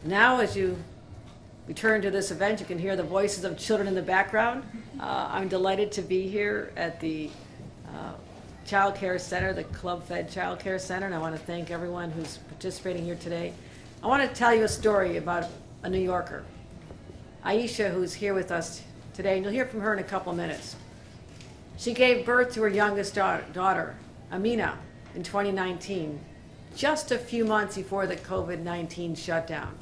Now, as you return to this event, you can hear the voices of children in the background. I'm delighted to be here at the Child Care Center, the Club Fed Child Care Center, and I want to thank everyone who's participating here today. I want to tell you a story about a New Yorker, Aisha, who's here with us today, and you'll hear from her in a couple minutes. She gave birth to her youngest daughter, Amina, in 2019, just a few months before the COVID-19 shutdown.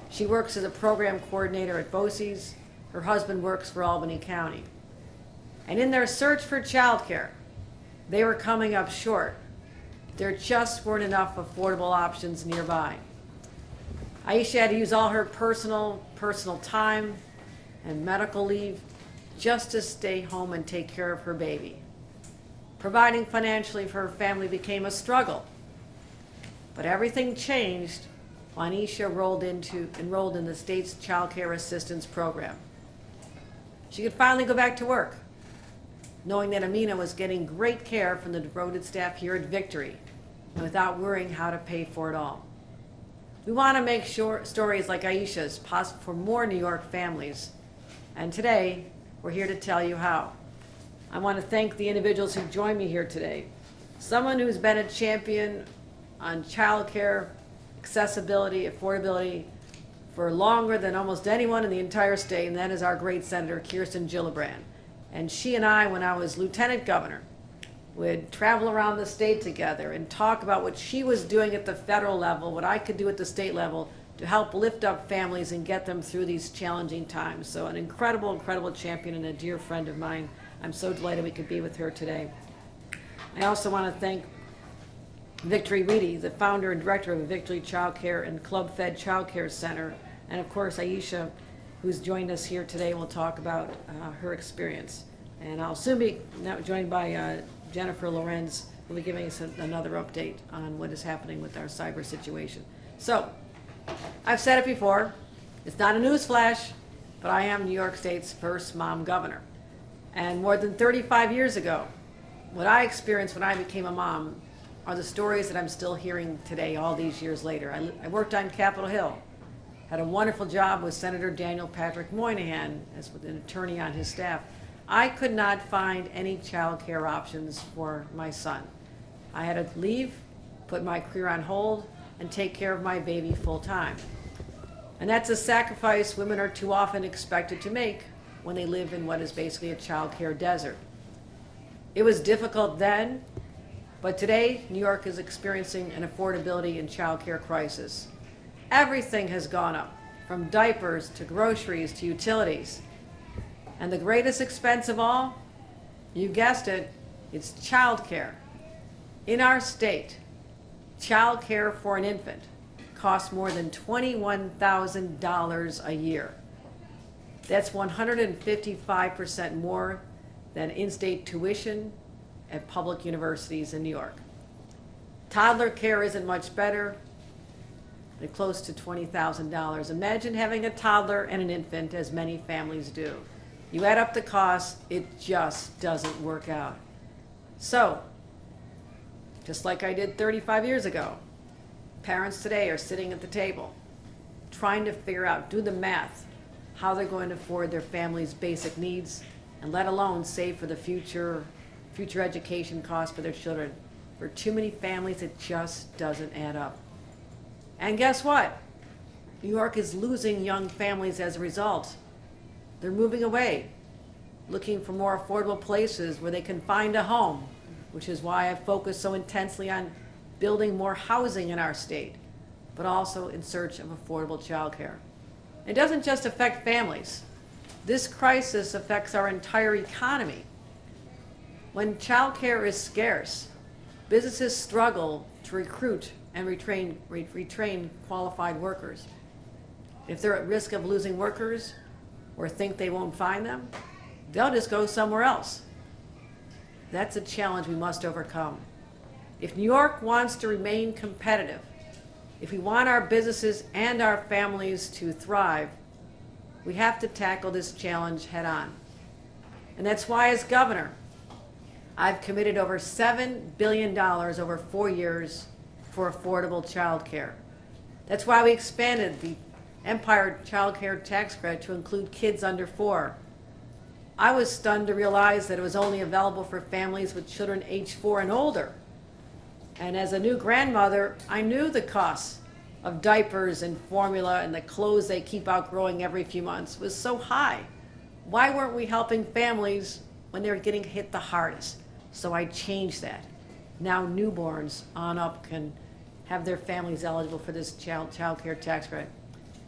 She works as a program coordinator at BOCES. Her husband works for Albany County. And in their search for childcare, they were coming up short. There just weren't enough affordable options nearby. Aisha had to use all her personal time and medical leave just to stay home and take care of her baby. Providing financially for her family became a struggle. But everything changed when Aisha enrolled in the state's Child Care Assistance Program. She could finally go back to work, knowing that Amina was getting great care from the devoted staff here at Victory, and without worrying how to pay for it all. We want to make sure stories like Aisha's possible for more New York families, and today we're here to tell you how. I want to thank the individuals who joined me here today. Someone who's been a champion on child care, accessibility, affordability for longer than almost anyone in the entire state, and that is our great Senator Kirsten Gillibrand. And she and I, when I was lieutenant governor, would travel around the state together and talk about what she was doing at the federal level, what I could do at the state level to help lift up families and get them through these challenging times. So an incredible, incredible champion and a dear friend of mine. I'm so delighted we could be with her today. I also want to thank Victory Reedy, the founder and director of Victory Child Care and Club Fed Child Care Center, and of course Aisha, who's joined us here today, will talk about her experience. And I'll soon be joined by Jennifer Lorenz, who will be giving us another update on what is happening with our cyber situation. So, I've said it before, it's not a news flash, but I am New York State's first mom governor. And more than 35 years ago, what I experienced when I became a mom are the stories that I'm still hearing today, all these years later. I worked on Capitol Hill, had a wonderful job with Senator Daniel Patrick Moynihan as an attorney on his staff. I could not find any child care options for my son. I had to leave, put my career on hold, and take care of my baby full time. And that's a sacrifice women are too often expected to make when they live in what is basically a child care desert. It was difficult then, but today New York is experiencing an affordability and child care crisis. Everything has gone up, from diapers to groceries to utilities. And the greatest expense of all, you guessed it, it's child care. In our state, child care for an infant costs more than $21,000 a year. That's 155% more than in-state tuition at public universities in New York. Toddler care isn't much better, at close to $20,000. Imagine having a toddler and an infant, as many families do. You add up the costs, it just doesn't work out. So, just like I did 35 years ago, parents today are sitting at the table trying to figure out, do the math, how they're going to afford their family's basic needs, and let alone save for the future education costs for their children. For too many families, it just doesn't add up. And guess what? New York is losing young families as a result. They're moving away, looking for more affordable places where they can find a home, which is why I focus so intensely on building more housing in our state, but also in search of affordable childcare. It doesn't just affect families. This crisis affects our entire economy. When childcare is scarce, businesses struggle to recruit and retrain qualified workers. If they're at risk of losing workers or think they won't find them, they'll just go somewhere else. That's a challenge we must overcome. If New York wants to remain competitive, if we want our businesses and our families to thrive, we have to tackle this challenge head on. And that's why, as governor, I've committed over $7 billion over 4 years for affordable child care. That's why we expanded the Empire Child Care Tax Credit to include kids under 4. I was stunned to realize that it was only available for families with children age 4 and older. And as a new grandmother, I knew the costs of diapers and formula and the clothes they keep outgrowing every few months was so high. Why weren't we helping families when they were getting hit the hardest? So I changed that. Now newborns on up can have their families eligible for this child care tax credit.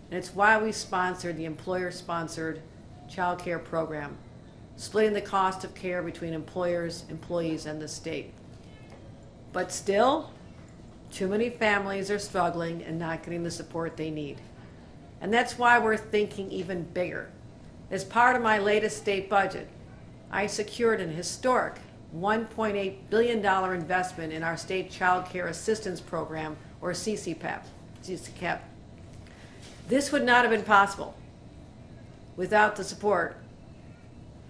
And it's why we sponsored the employer-sponsored child care program, splitting the cost of care between employers, employees, and the state. But still, too many families are struggling and not getting the support they need. And that's why we're thinking even bigger. As part of my latest state budget, I secured an historic $1.8 billion investment in our state child care assistance program, or CCPAP. This would not have been possible without the support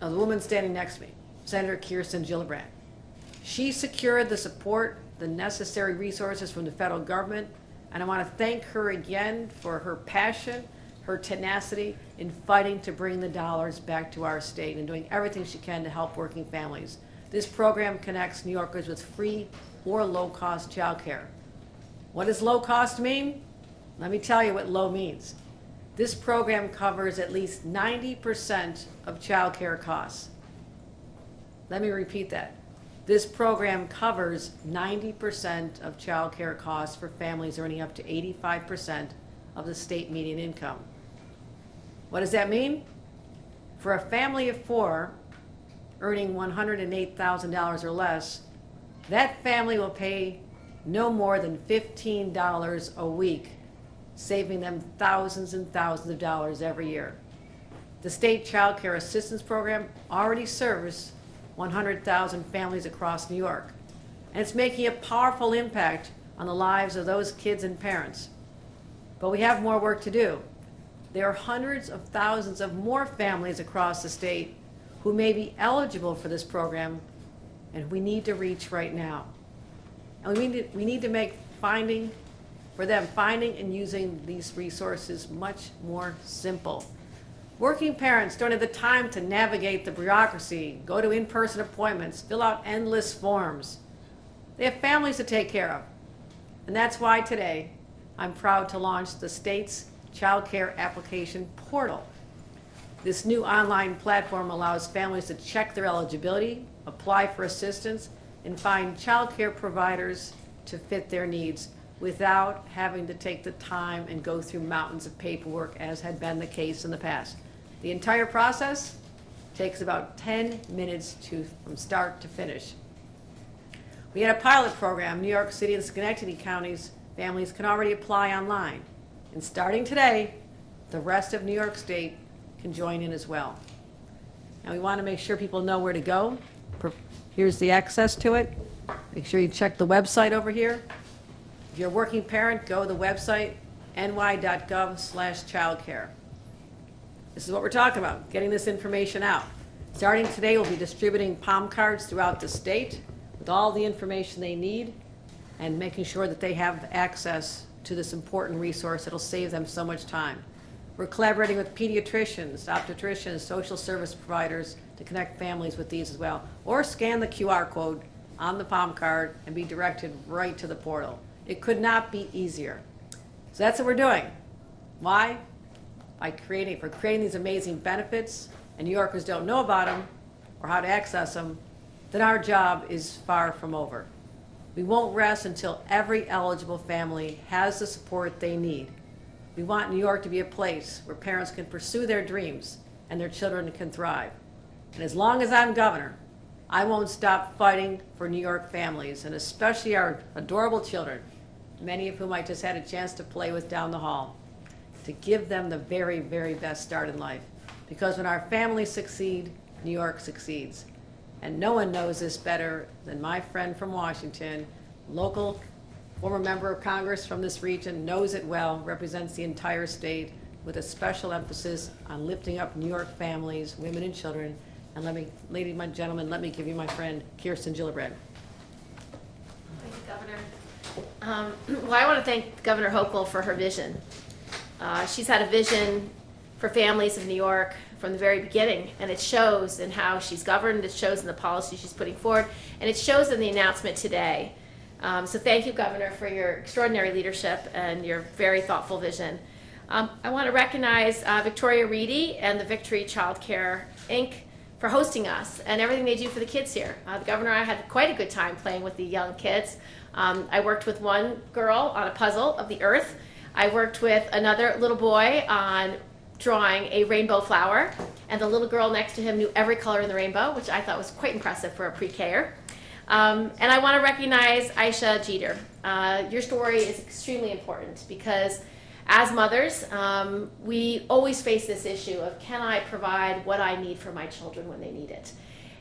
of the woman standing next to me, Senator Kirsten Gillibrand. She secured the support, the necessary resources from the federal government, and I want to thank her again for her passion, her tenacity in fighting to bring the dollars back to our state and doing everything she can to help working families. This program connects New Yorkers with free or low-cost child care. What does low cost mean? Let me tell you what low means. This program covers at least 90% of child care costs. Let me repeat that. This program covers 90% of child care costs for families earning up to 85% of the state median income. What does that mean? For a family of 4 earning $108,000 or less, that family will pay no more than $15 a week, saving them thousands and thousands of dollars every year. The State Child Care Assistance Program already serves 100,000 families across New York, and it's making a powerful impact on the lives of those kids and parents. But we have more work to do. There are hundreds of thousands of more families across the state who may be eligible for this program, and we need to reach right now. And we need to make finding and using these resources much more simple. Working parents don't have the time to navigate the bureaucracy, go to in-person appointments, fill out endless forms. They have families to take care of. And that's why today I'm proud to launch the state's Child Care Application Portal. This new online platform allows families to check their eligibility, apply for assistance, and find child care providers to fit their needs without having to take the time and go through mountains of paperwork as had been the case in the past. The entire process takes about 10 minutes from start to finish. We had a pilot program. New York City and Schenectady counties families can already apply online. And starting today, the rest of New York State can join in as well. And we want to make sure people know where to go. Here's the access to it. Make sure you check the website over here. If you're a working parent, go to the website, ny.gov/childcare. This is what we're talking about, getting this information out. Starting today, we'll be distributing palm cards throughout the state with all the information they need and making sure that they have access to this important resource that'll save them so much time. We're collaborating with pediatricians, obstetricians, social service providers to connect families with these as well. Or scan the QR code on the palm card and be directed right to the portal. It could not be easier. So that's what we're doing. Why? We're creating these amazing benefits, and New Yorkers don't know about them or how to access them, then our job is far from over. We won't rest until every eligible family has the support they need. We want New York to be a place where parents can pursue their dreams and their children can thrive. And as long as I'm governor, I won't stop fighting for New York families, and especially our adorable children, many of whom I just had a chance to play with down the hall, to give them the very, very best start in life. Because when our families succeed, New York succeeds. And no one knows this better than my friend from Washington, local former member of Congress from this region, knows it well, represents the entire state with a special emphasis on lifting up New York families, women and children. And ladies and gentlemen, let me give you my friend, Kirsten Gillibrand. Thank you, Governor. Well, I want to thank Governor Hochul for her vision. She's had a vision for families of New York from the very beginning, and it shows in how she's governed, it shows in the policy she's putting forward, and it shows in the announcement today. So thank you, Governor, for your extraordinary leadership and your very thoughtful vision. I want to recognize Victoria Reedy and the Victory Child Care, Inc. for hosting us and everything they do for the kids here. The Governor and I had quite a good time playing with the young kids. I worked with one girl on a puzzle of the earth. I worked with another little boy on drawing a rainbow flower, and the little girl next to him knew every color in the rainbow, which I thought was quite impressive for a pre-Ker. And I want to recognize Aisha Jeter. Your story is extremely important because as mothers, we always face this issue of, can I provide what I need for my children when they need it?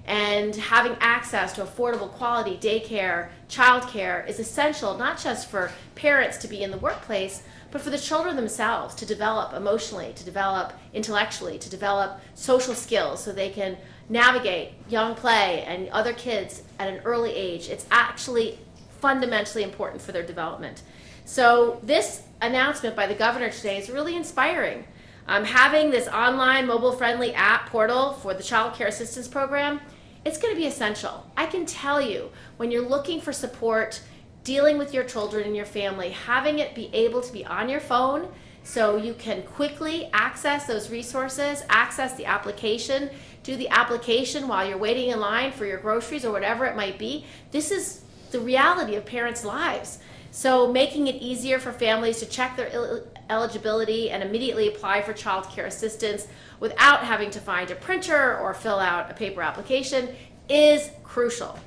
And having access to affordable quality daycare, childcare is essential, not just for parents to be in the workplace, but for the children themselves to develop emotionally, to develop intellectually, to develop social skills so they can navigate young play and other kids at an early age. It's actually fundamentally important for their development. So this announcement by the governor today is really inspiring. Having this online mobile-friendly app portal for the Child Care Assistance Program, it's going to be essential. I can tell you, when you're looking for support, dealing with your children and your family, having it be able to be on your phone so you can quickly access those resources, access the application, do the application while you're waiting in line for your groceries or whatever it might be. This is the reality of parents' lives. So making it easier for families to check their eligibility and immediately apply for child care assistance without having to find a printer or fill out a paper application is crucial.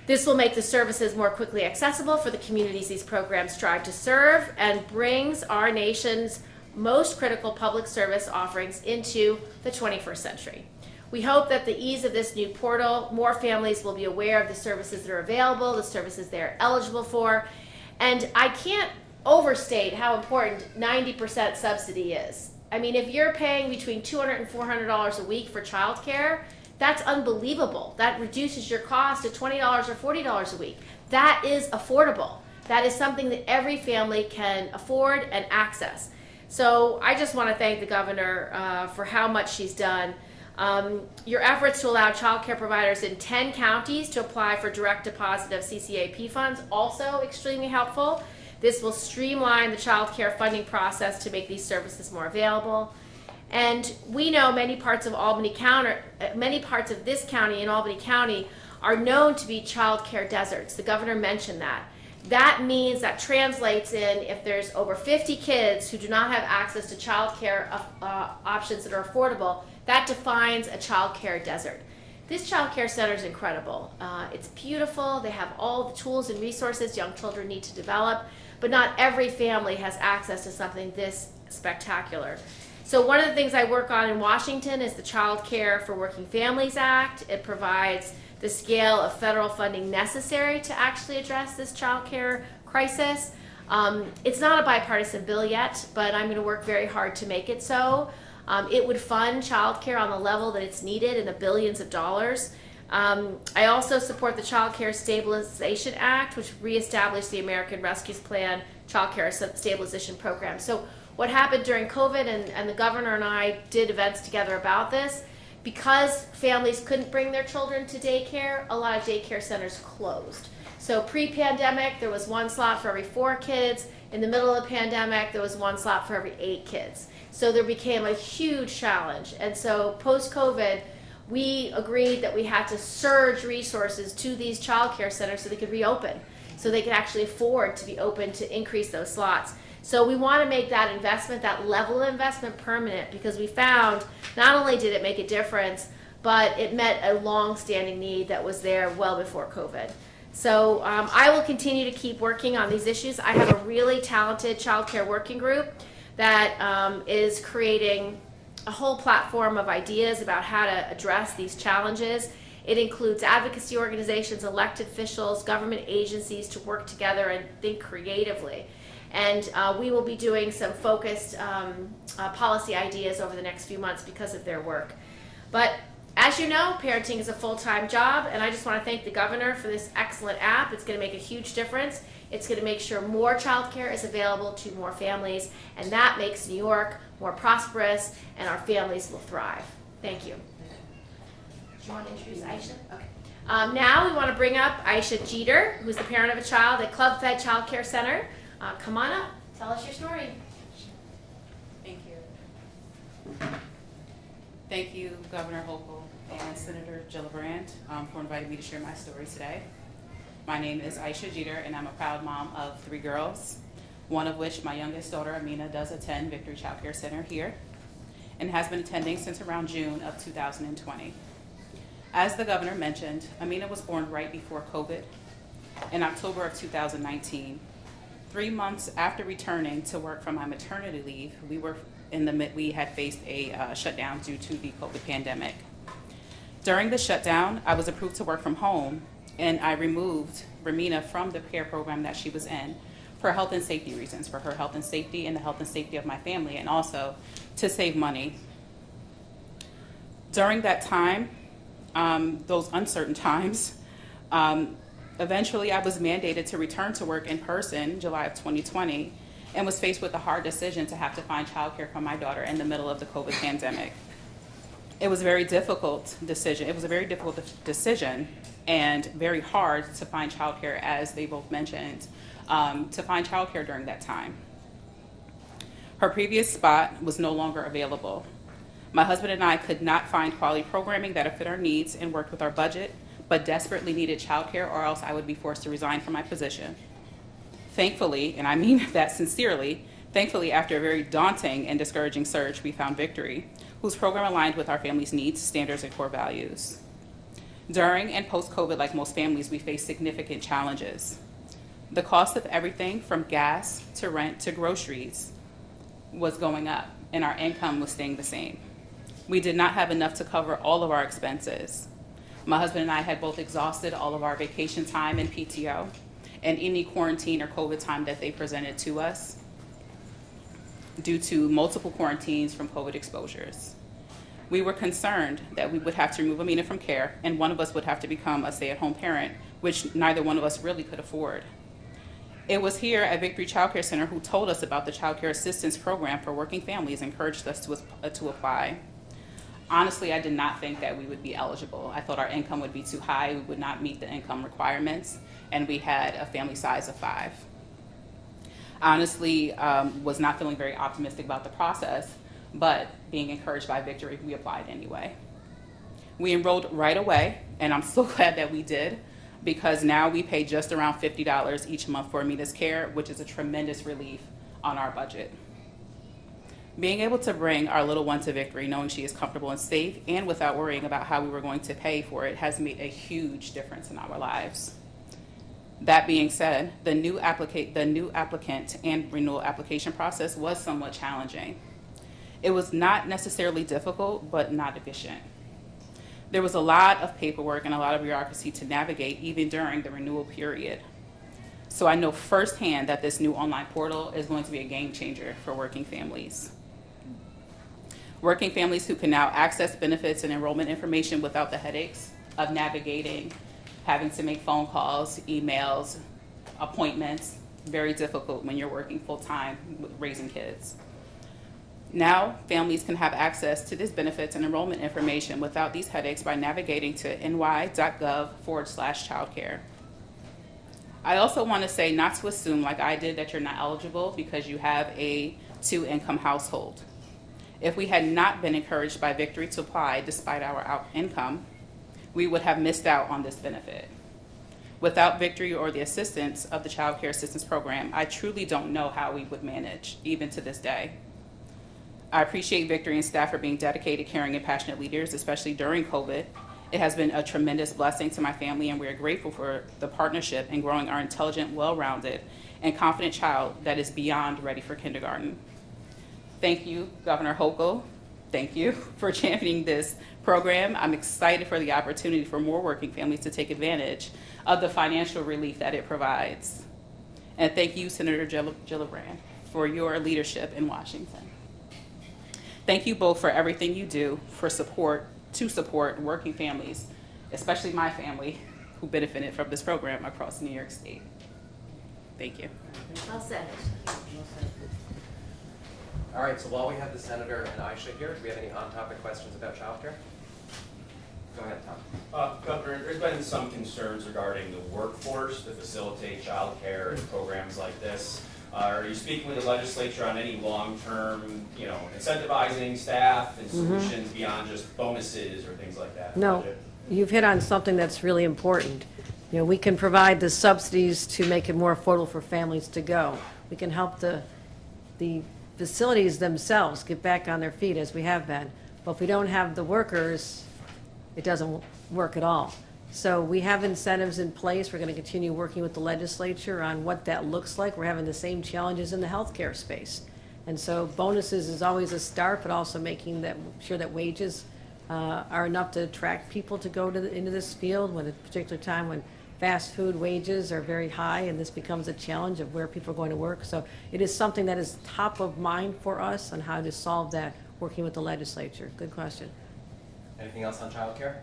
This will make the services more quickly accessible for the communities these programs strive to serve and brings our nation's most critical public service offerings into the 21st century. We hope that the ease of this new portal, more families will be aware of the services that are available, the services they're eligible for, and I can't overstate how important 90% subsidy is. I mean, if you're paying between $200 and $400 a week for childcare, that's unbelievable. That reduces your cost to $20 or $40 a week. That is affordable. That is something that every family can afford and access. So I just want to thank the governor for how much she's done. Your efforts to allow child care providers in 10 counties to apply for direct deposit of CCAP funds, also extremely helpful. This will streamline the child care funding process to make these services more available. And we know many parts of this county and Albany County are known to be child care deserts. The governor mentioned that. That means, that translates in, if there's over 50 kids who do not have access to child care options that are affordable, that defines a child care desert. This child care center is incredible. It's beautiful. They have all the tools and resources young children need to develop, but not every family has access to something this spectacular. So one of the things I work on in Washington is the Child Care for Working Families Act. It provides the scale of federal funding necessary to actually address this child care crisis. It's not a bipartisan bill yet, but I'm going to work very hard to make it so. It would fund child care on the level that it's needed in the billions of dollars. I also support the Child Care Stabilization Act, which reestablished the American Rescue Plan Child Care Stabilization Program. So what happened during COVID, and the governor and I did events together about this, because families couldn't bring their children to daycare, a lot of daycare centers closed. So pre-pandemic, there was one slot for every 4 kids. In the middle of the pandemic, there was one slot for every 8 kids. So there became a huge challenge. And so post-COVID, we agreed that we had to surge resources to these child care centers so they could reopen, so they could actually afford to be open to increase those slots. So we want to make that investment, that level of investment, permanent, because we found not only did it make a difference, but it met a long-standing need that was there well before COVID. So I will continue to keep working on these issues. I have a really talented child care working group that is creating a whole platform of ideas about how to address these challenges. It includes advocacy organizations, elected officials, government agencies to work together and think creatively. And we will be doing some focused policy ideas over the next few months because of their work. But as you know, parenting is a full-time job, and I just want to thank the governor for this excellent app. It's going to make a huge difference. It's going to make sure more childcare is available to more families, and that makes New York more prosperous, and our families will thrive. Thank you. Do you want to introduce Aisha? Okay. Now we want to bring up Aisha Jeter, who's the parent of a child at Club Fed Child Care Center. Come on up. Tell us your story. Thank you. Thank you, Governor Hochul and Senator Gillibrand, for inviting me to share my story today. My name is Aisha Jeter, and I'm a proud mom of 3 girls, one of which, my youngest daughter, Amina, does attend Victory Child Care Center here and has been attending since around June of 2020. As the governor mentioned, Amina was born right before COVID in October of 2019. 3 months after returning to work from my maternity leave, we had faced a shutdown due to the COVID pandemic. During the shutdown, I was approved to work from home, and I removed Ramina from the care program that she was in for health and safety reasons, for her health and safety and the health and safety of my family, and also to save money. During that time, those uncertain times, eventually I was mandated to return to work in person July of 2020 and was faced with a hard decision to have to find childcare for my daughter in the middle of the COVID pandemic. It was a very difficult decision. It was a very difficult decision and very hard to find childcare, as they both mentioned, to find childcare during that time. Her previous spot was no longer available. My husband and I could not find quality programming that fit our needs and worked with our budget, but desperately needed childcare, or else I would be forced to resign from my position. Thankfully, and I mean that sincerely, thankfully, after a very daunting and discouraging search, we found Victory, whose program aligned with our family's needs, standards, and core values. During and post-COVID, like most families, we faced significant challenges. The cost of everything from gas to rent to groceries was going up, and our income was staying the same. We did not have enough to cover all of our expenses. My husband and I had both exhausted all of our vacation time and PTO and any quarantine or COVID time that they presented to us due to multiple quarantines from COVID exposures. We were concerned that we would have to remove Amina from care, and one of us would have to become a stay-at-home parent, which neither one of us really could afford. It was here at Victory Child Care Center who told us about the Child Care Assistance Program for working families and encouraged us to apply. Honestly, I did not think that we would be eligible. I thought our income would be too high, we would not meet the income requirements, and we had a family size of 5. Honestly, was not feeling very optimistic about the process, but being encouraged by Victory, we applied anyway. We enrolled right away, and I'm so glad that we did, because now we pay just around $50 each month for Amina's care, which is a tremendous relief on our budget. Being able to bring our little one to Victory, knowing she is comfortable and safe, and without worrying about how we were going to pay for it, has made a huge difference in our lives. That being said, the new applicant and renewal application process was somewhat challenging. It was not necessarily difficult, but not efficient. There was a lot of paperwork and a lot of bureaucracy to navigate even during the renewal period. So I know firsthand that this new online portal is going to be a game changer for working families. Working families who can now access benefits and enrollment information without the headaches of navigating, having to make phone calls, emails, appointments, very difficult when you're working full-time raising kids. Now, families can have access to these benefits and enrollment information without these headaches by navigating to ny.gov/childcare. I also want to say not to assume, like I did, that you're not eligible because you have a 2-income household. If we had not been encouraged by Victory to apply despite our income, we would have missed out on this benefit. Without Victory or the assistance of the Child Care Assistance Program, I truly don't know how we would manage, even to this day. I appreciate Victory and staff for being dedicated, caring, and passionate leaders, especially during COVID. It has been a tremendous blessing to my family, and we are grateful for the partnership in growing our intelligent, well-rounded, and confident child that is beyond ready for kindergarten. Thank you, Governor Hochul. Thank you for championing this program. I'm excited for the opportunity for more working families to take advantage of the financial relief that it provides. And thank you, Senator Gillibrand, for your leadership in Washington. Thank you both for everything you do to support working families, especially my family, who benefited from this program across New York State. Thank you. Well said. All right, so while we have the Senator and Aisha here, do we have any on-topic questions about childcare? Go ahead, Tom. Governor, there's been some concerns regarding the workforce to facilitate childcare and programs like this. Are you speaking with the legislature on any long-term, incentivizing staff and solutions beyond just bonuses or things like that? No, Budget? you've hit on something that's really important. We can provide the subsidies to make it more affordable for families to go. We can help the facilities themselves get back on their feet as we have been. But if we don't have the workers, it doesn't work at all. So we have incentives in place. We're going to continue working with the legislature on what that looks like. We're having the same challenges in the healthcare space. And so bonuses is always a start, but also making sure that wages are enough to attract people to go into this field when at a particular time when fast food wages are very high and this becomes a challenge of where people are going to work. So it is something that is top of mind for us on how to solve that, working with the legislature. Good question. Anything else on childcare?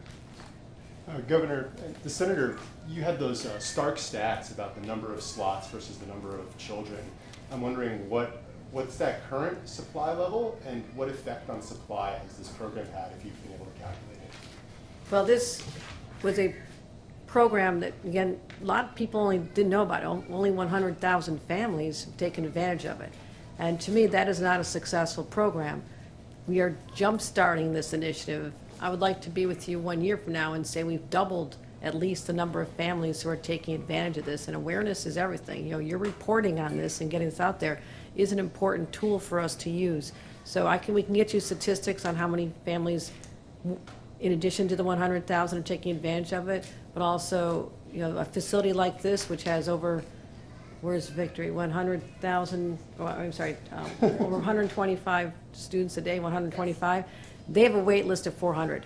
Governor, the Senator, you had those stark stats about the number of slots versus the number of children. I'm wondering what's that current supply level and what effect on supply has this program had, if you've been able to calculate it? Well, this was a program that, again, a lot of people only didn't know about it. Only 100,000 families have taken advantage of it. And to me, that is not a successful program. We are jump-starting this initiative. I would like to be with you 1 year from now and say we've doubled at least the number of families who are taking advantage of this. And awareness is everything. Your reporting on this and getting this out there is an important tool for us to use. So we can get you statistics on how many families, in addition to the 100,000, are taking advantage of it, but also, a facility like this, which has over, where's Victory, 100,000, over 125 students a day, 125. They have a wait list of 400.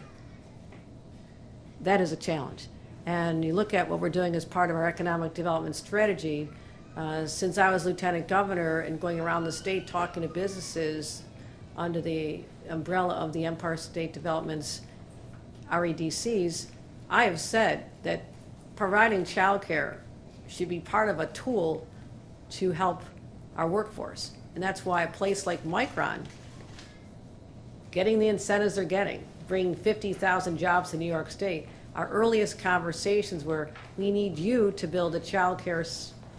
That is a challenge. And you look at what we're doing as part of our economic development strategy. Since I was lieutenant governor and going around the state talking to businesses under the umbrella of the Empire State Development's REDCs, I have said that providing childcare should be part of a tool to help our workforce. And that's why a place like Micron, getting the incentives they're getting, bringing 50,000 jobs to New York State, our earliest conversations were, we need you to build a child care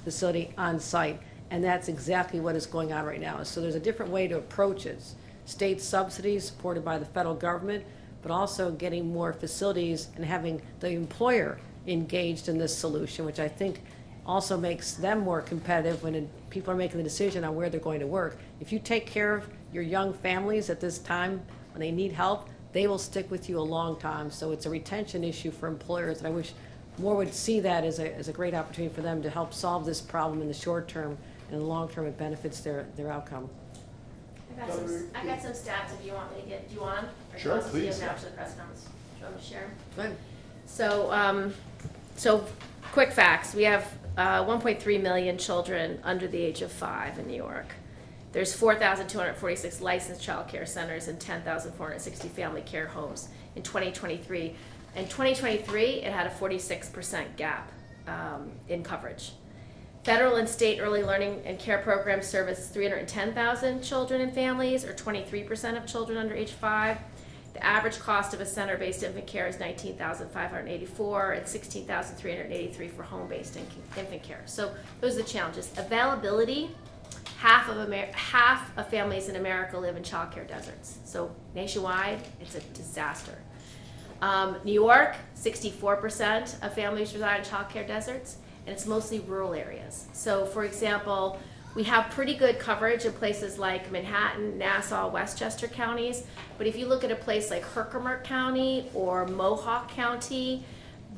facility on site. And that's exactly what is going on right now. So there's a different way to approach it. State subsidies supported by the federal government, but also getting more facilities and having the employer engaged in this solution, which I think also makes them more competitive when people are making the decision on where they're going to work. If you take care of your young families at this time when they need help, they will stick with you a long time. So it's a retention issue for employers, and I wish more would see that as a great opportunity for them to help solve this problem in the short term, and in the long term it benefits their outcome. I got some stats if you want me to get, do you want them? Or Sure, do you want us to give please. them after the press conference? Do you want me to share them? Good. So quick facts. We have 1.3 million children under the age of 5 in New York. There's 4,246 licensed child care centers and 10,460 family care homes in 2023. In 2023, it had a 46% gap in coverage. Federal and state early learning and care programs service 310,000 children and families, or 23% of children under age 5. The average cost of a center-based infant care is $19,584 and $16,383 for home-based infant care. So those are the challenges. Availability, half of families in America live in child care deserts. So nationwide, it's a disaster. New York, 64% of families reside in child care deserts, and it's mostly rural areas. So for example, we have pretty good coverage in places like Manhattan, Nassau, Westchester counties, but if you look at a place like Herkimer County or Mohawk County,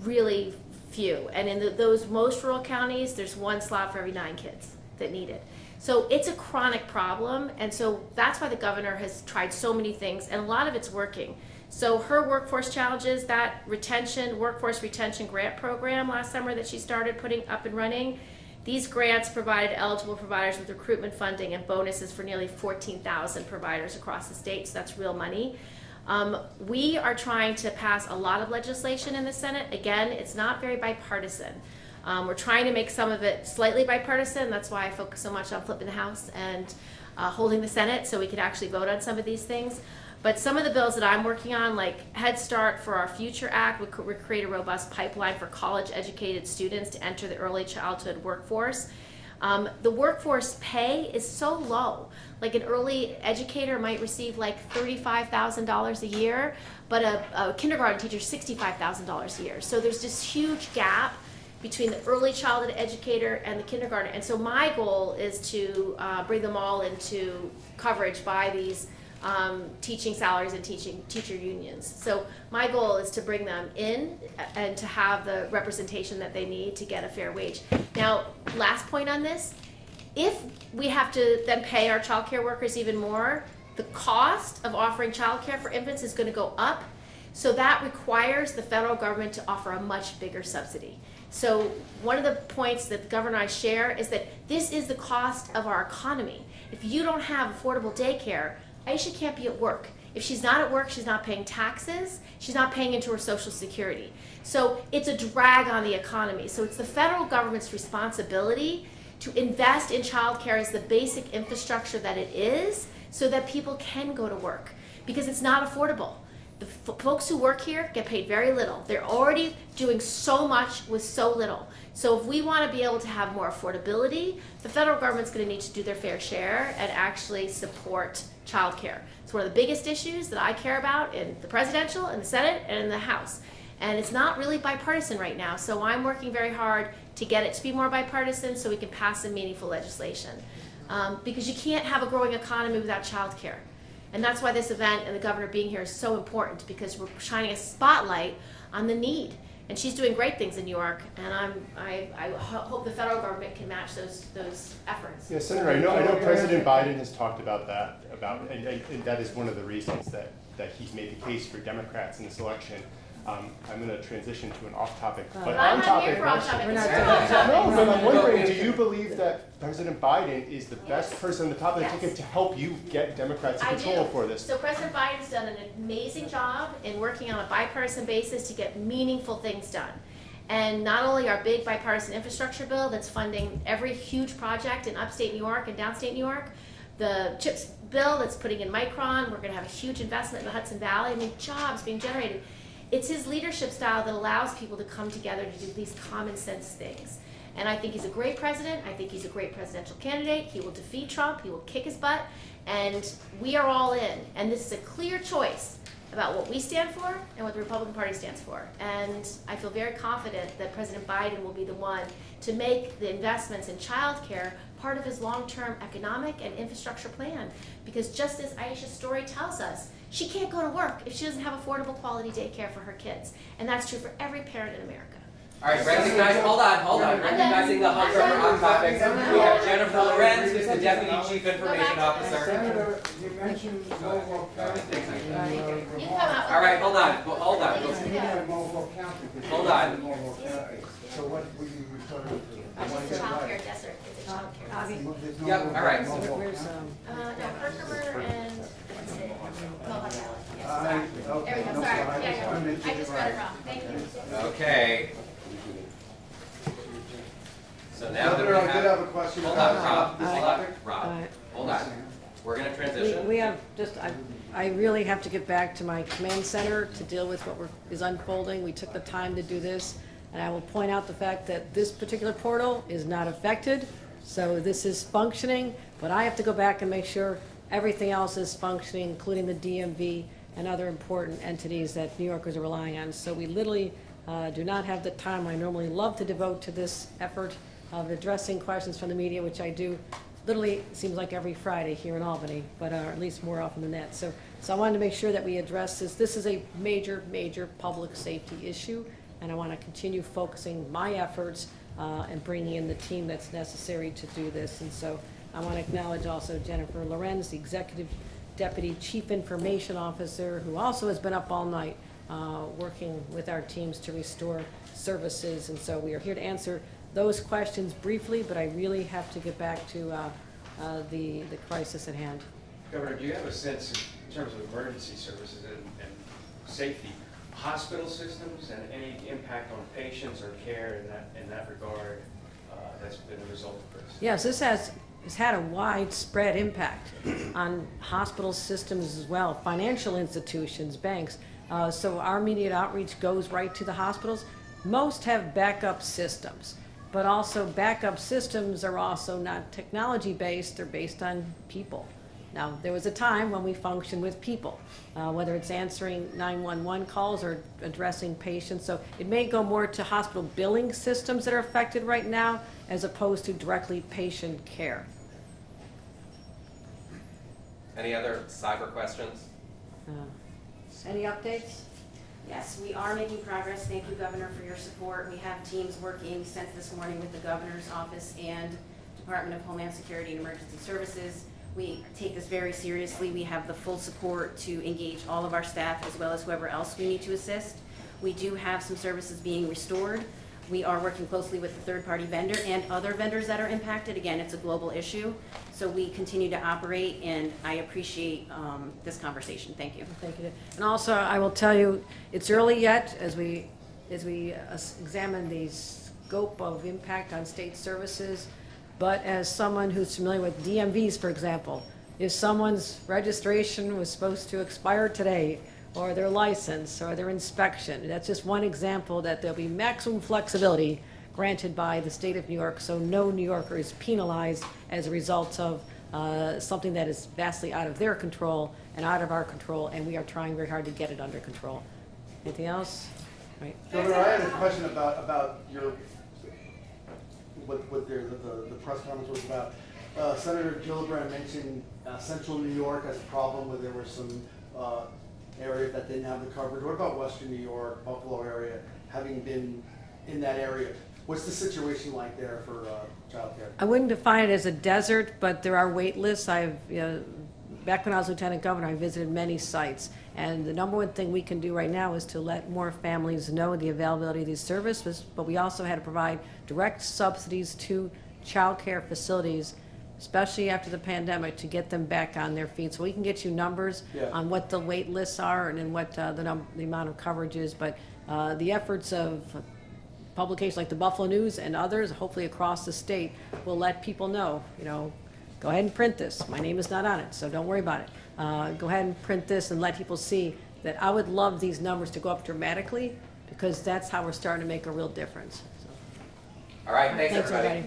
really few. And in those most rural counties, there's 1 slot for every 9 kids that need it. So it's a chronic problem, and so that's why the governor has tried so many things, and a lot of it's working. So her workforce challenges, that workforce retention grant program last summer that she started putting up and running, these grants provided eligible providers with recruitment funding and bonuses for nearly 14,000 providers across the state, so that's real money. We are trying to pass a lot of legislation in the Senate. Again, it's not very bipartisan. We're trying to make some of it slightly bipartisan. That's why I focus so much on flipping the House and holding the Senate so we could actually vote on some of these things. But some of the bills that I'm working on, like Head Start for Our Future Act, would create a robust pipeline for college-educated students to enter the early childhood workforce. The workforce pay is so low. Like an early educator might receive like $35,000 a year, but a kindergarten teacher $65,000 a year. So there's this huge gap between the early childhood educator and the kindergarten. And so my goal is to bring them all into coverage by these teaching salaries and teacher unions. So my goal is to bring them in and to have the representation that they need to get a fair wage. Now, last point on this, if we have to then pay our child care workers even more, the cost of offering child care for infants is going to go up. So that requires the federal government to offer a much bigger subsidy. So one of the points that the governor and I share is that this is the cost of our economy. If you don't have affordable daycare, Aisha can't be at work. If she's not at work, she's not paying taxes, she's not paying into her Social Security. So it's a drag on the economy. So it's the federal government's responsibility to invest in childcare as the basic infrastructure that it is so that people can go to work, because it's not affordable. The folks who work here get paid very little. They're already doing so much with so little. So if we want to be able to have more affordability, the federal government's going to need to do their fair share and actually support childcare. It's one of the biggest issues that I care about in the presidential, in the Senate, and in the House. And it's not really bipartisan right now, so I'm working very hard to get it to be more bipartisan so we can pass some meaningful legislation. Because you can't have a growing economy without childcare. And that's why this event and the governor being here is so important, because we're shining a spotlight on the need. And she's doing great things in New York, and I hope the federal government can match those efforts. Yeah, Senator, I know President Biden has talked about that, and that is one of the reasons that he's made the case for Democrats in this election. I'm going to transition to an off-topic, but I'm not on-topic here for question. off-topic. We're not It's doing your that. off-topic. No, but I'm wondering, do you believe that President Biden is the best person on the top of the Yes. ticket to help you get Democrats in I control do. for this? So President Biden's done an amazing job in working on a bipartisan basis to get meaningful things done. And not only our big bipartisan infrastructure bill that's funding every huge project in upstate New York and downstate New York, the CHIPS bill that's putting in Micron, we're going to have a huge investment in the Hudson Valley, I mean, jobs being generated. It's his leadership style that allows people to come together to do these common sense things. And I think he's a great president. I think he's a great presidential candidate. He will defeat Trump. He will kick his butt. And we are all in. And this is a clear choice about what we stand for and what the Republican Party stands for. And I feel very confident that President Biden will be the one to make the investments in child care part of his long-term economic and infrastructure plan. Because just as Aisha's story tells us, she can't go to work if she doesn't have affordable quality daycare for her kids. And that's true for every parent in America. All right, hold on. Recognizing the hunger for hot topics, we have Jennifer Lorenz, who's the Deputy Chief Information Officer. Senator, you mentioned Mohawk County. You come out. All right, hold on. You had Mohawk County. Hold on. Mohawk County. So what were you referring to? It's a child care desert. It's a child care. Augie, There's no Yep, more all right. Mohawk where's, County. No, Herkimer and what's it? Mohawk Valley. Yes, All sorry. right, okay, There we go. no Sorry. problem. Yeah. I just read it wrong. Thank you. Okay. So now that we Senator, I did have have, a question hold on, about this Rob, topic. hold on. We're gonna transition. we have just, I really have to get back to my command center to deal with what is unfolding. We took the time to do this, and I will point out the fact that this particular portal is not affected, so this is functioning, but I have to go back and make sure everything else is functioning, including the DMV and other important entities that New Yorkers are relying on. So we literally do not have the time I normally love to devote to this effort of addressing questions from the media, which I do literally seems like every Friday here in Albany, but at least more often than that. So I wanted to make sure that we address this. This is a major, major public safety issue, and I want to continue focusing my efforts and bringing in the team that's necessary to do this. And so I want to acknowledge also Jennifer Lorenz, the Executive Deputy Chief Information Officer, who also has been up all night working with our teams to restore services. And so we are here to answer those questions briefly, but I really have to get back to the crisis at hand. Governor, do you have a sense in terms of emergency services and safety, hospital systems and any impact on patients or care in that regard that's been a result of this? Yes, this has had a widespread impact on hospital systems as well, financial institutions, banks. So our immediate outreach goes right to the hospitals. Most have backup systems, but also backup systems are also not technology-based, they're based on people. Now, there was a time when we functioned with people, whether it's answering 911 calls or addressing patients. So it may go more to hospital billing systems that are affected right now as opposed to directly patient care. Any other cyber questions? Any updates? Yes, we are making progress. Thank you, Governor, for your support. We have teams working since this morning with the Governor's Office and Department of Homeland Security and Emergency Services. We take this very seriously. We have the full support to engage all of our staff as well as whoever else we need to assist. We do have some services being restored. We are working closely with the third-party vendor and other vendors that are impacted. Again, it's a global issue, so we continue to operate, and I appreciate this conversation. Thank you. Thank you. And also, I will tell you, it's early yet as we examine the scope of impact on state services. But as someone who's familiar with DMVs, for example, if someone's registration was supposed to expire today, or their license, or their inspection, that's just one example that there'll be maximum flexibility granted by the state of New York, so no New Yorker is penalized as a result of something that is vastly out of their control and out of our control, and we are trying very hard to get it under control. Anything else? Right. Governor, I had a question about your, what the press conference was about. Senator Gillibrand mentioned central New York as a problem where there were some areas that didn't have the coverage. What about western New York, Buffalo area, having been in that area? What's the situation like there for childcare? I wouldn't define it as a desert, but there are wait lists. Back when I was Lieutenant Governor, I visited many sites. And the number one thing we can do right now is to let more families know the availability of these services, but we also had to provide direct subsidies to child care facilities, especially after the pandemic, to get them back on their feet. So we can get you numbers on what the wait lists are and then what the amount of coverage is. But the efforts of publications like the Buffalo News and others, hopefully across the state, will let people know, go ahead and print this. My name is not on it, so don't worry about it. Go ahead and print this and let people see that I would love these numbers to go up dramatically, because that's how we're starting to make a real difference. So. All right, thanks everybody.